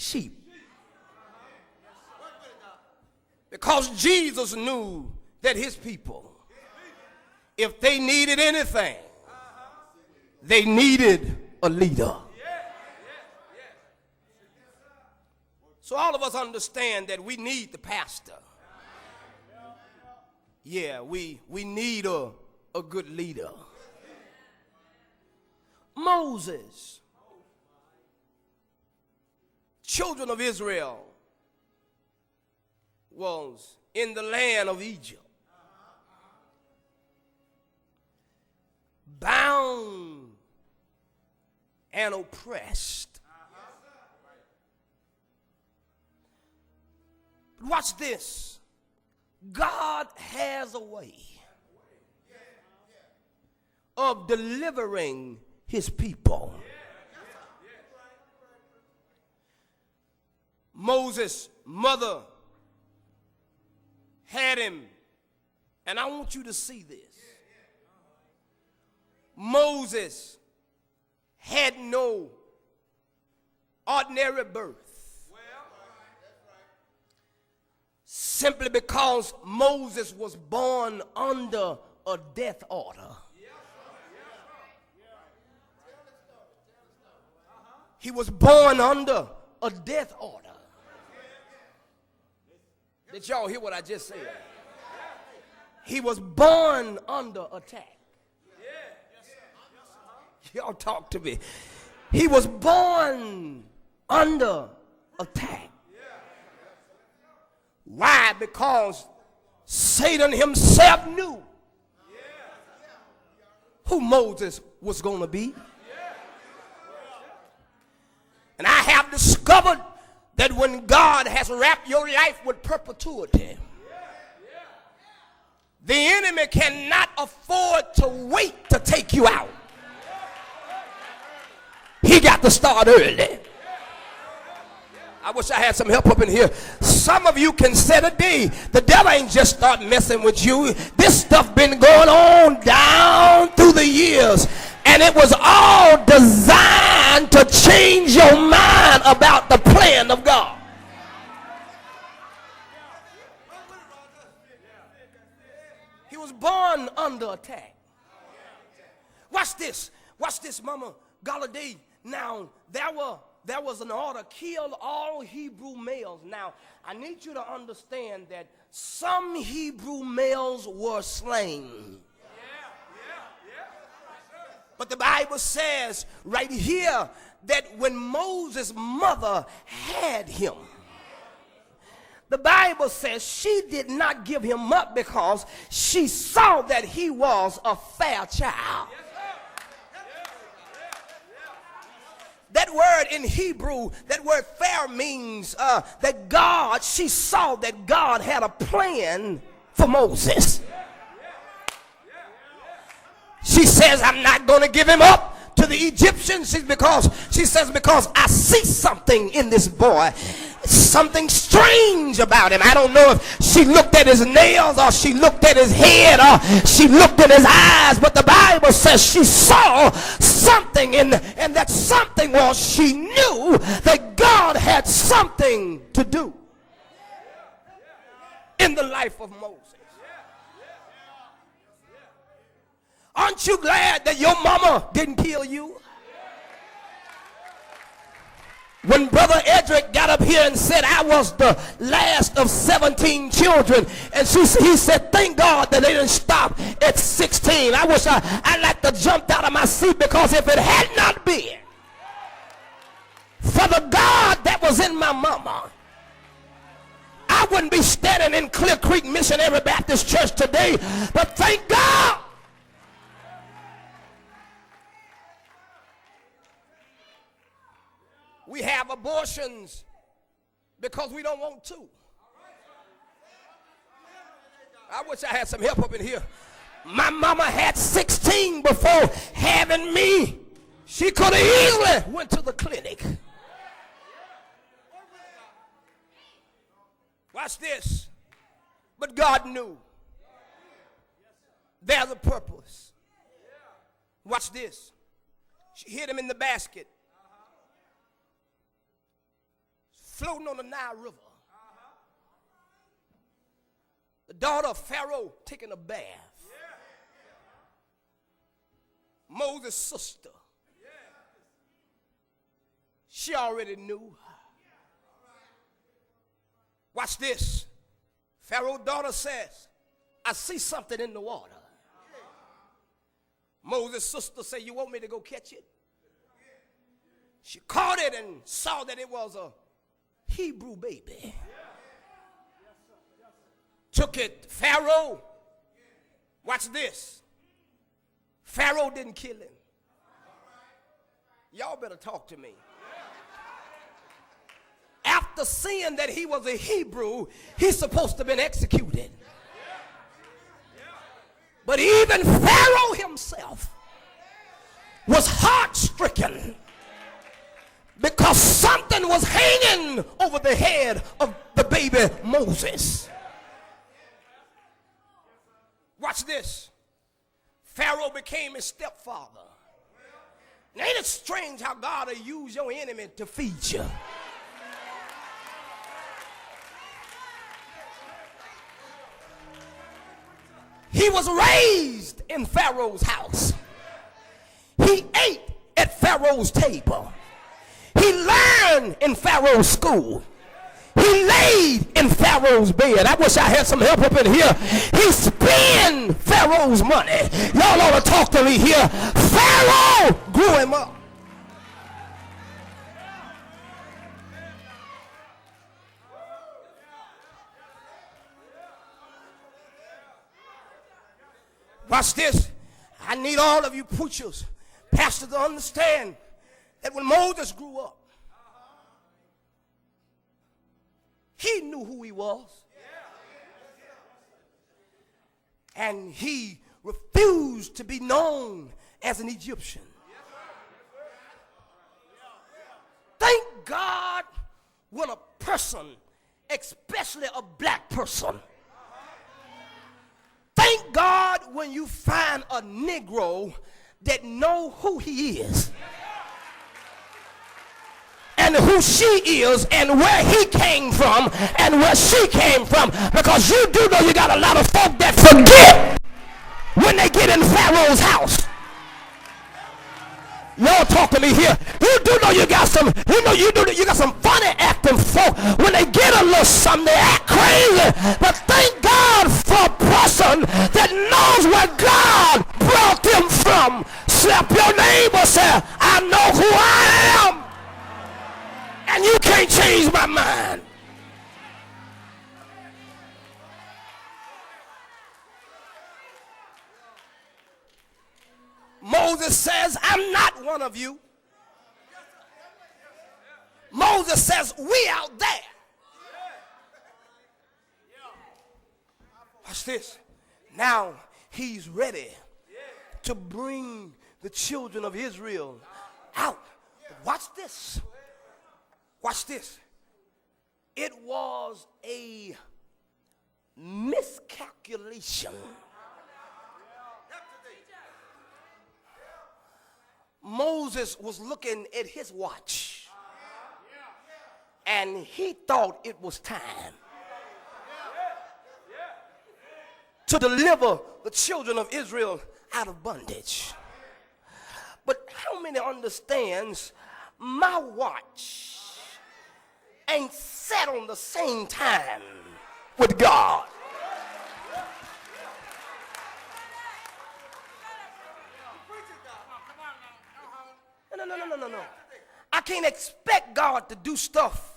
sheep. Because Jesus knew that his people, if they needed anything, they needed a leader. So all of us understand that we need the pastor. Yeah, we need a good leader. Moses, children of Israel, was in the land of Egypt, bound and oppressed. But watch this. God has a way of delivering his people. Moses' mother had him, and I want you to see this. Moses had no ordinary birth. Simply because Moses was born under a death order. He was born under a death order. Did y'all hear what I just said? He was born under attack. Y'all talk to me. He was born under attack. Why? Because Satan himself knew who Moses was going to be. And I have discovered that when God has wrapped your life with perpetuity, the enemy cannot afford to wait to take you out. He got to start early. I wish I had some help up in here. Some of you can say today, the devil ain't just start messing with you. This stuff been going on down through the years. And it was all designed to change your mind about the plan of God. He was born under attack. Watch this. Watch this, Mama Galladay. Now, there was an order, kill all Hebrew males. Now, I need you to understand that some Hebrew males were slain. But the Bible says right here that when Moses' mother had him, the Bible says she did not give him up because she saw that he was a fair child. That word in Hebrew, that word fair means that God, she saw that God had a plan for Moses. She says, I'm not going to give him up to the Egyptians because I see something in this boy. Something strange about him. I don't know if she looked at his nails or she looked at his head or she looked at his eyes, but the Bible says she saw something, and that something was she knew that God had something to do in the life of Moses. Aren't you glad that your mama didn't kill you? When Brother Edric got up here and said I was the last of 17 children, and he said, thank God that they didn't stop at 16. I wish I like to jump out of my seat, because if it had not been for the God that was in my mama, I wouldn't be standing in Clear Creek Missionary Baptist Church today. But thank God. We have abortions because we don't want to. I wish I had some help up in here. My mama had 16 before having me. She could have easily went to the clinic. Watch this. But God knew. There's a purpose. Watch this. She hit him in the basket. floating on the Nile River. The daughter of Pharaoh taking a bath. Moses' sister. She already knew. Watch this. Pharaoh's daughter says, I see something in the water. Moses' sister said, you want me to go catch it? She caught it and saw that it was a Hebrew baby. Took it, Pharaoh. Watch this. Pharaoh didn't kill him. Y'all better talk to me. After seeing that he was a Hebrew, he's supposed to have been executed. But even Pharaoh himself was heart-stricken because something was hanging over the head of the baby Moses. Watch this. Pharaoh became his stepfather. Now, ain't it strange how God will use your enemy to feed you? He was raised in Pharaoh's house. He ate at Pharaoh's table. He learned in Pharaoh's school. He laid in Pharaoh's bed. I wish I had some help up in here. He spent Pharaoh's money. Y'all ought to talk to me here. Pharaoh grew him up. Watch this. I need all of you preachers, pastors, to understand that when Moses grew up, he knew who he was. And he refused to be known as an Egyptian. Thank God when a person, especially a black person, thank God when you find a Negro that know who he is and who she is and where he came from and where she came from, because you do know you got a lot of folk that forget when they get in Pharaoh's house. Y'all talk to me here. You do know you got some, you got some funny acting folk. When they get a little something, they act crazy. But thank God for a person that knows where God brought them from. Slap your neighbor, say, I know who I am. And you can't change my mind. Moses says, I'm not one of you. Moses says, we out there. Watch this. Now he's ready to bring the children of Israel out. But watch this. Watch this. It was a miscalculation. Moses was looking at his watch, and he thought it was time to deliver the children of Israel out of bondage. But how many understands my watch ain't set on the same time with God? No. I can't expect God to do stuff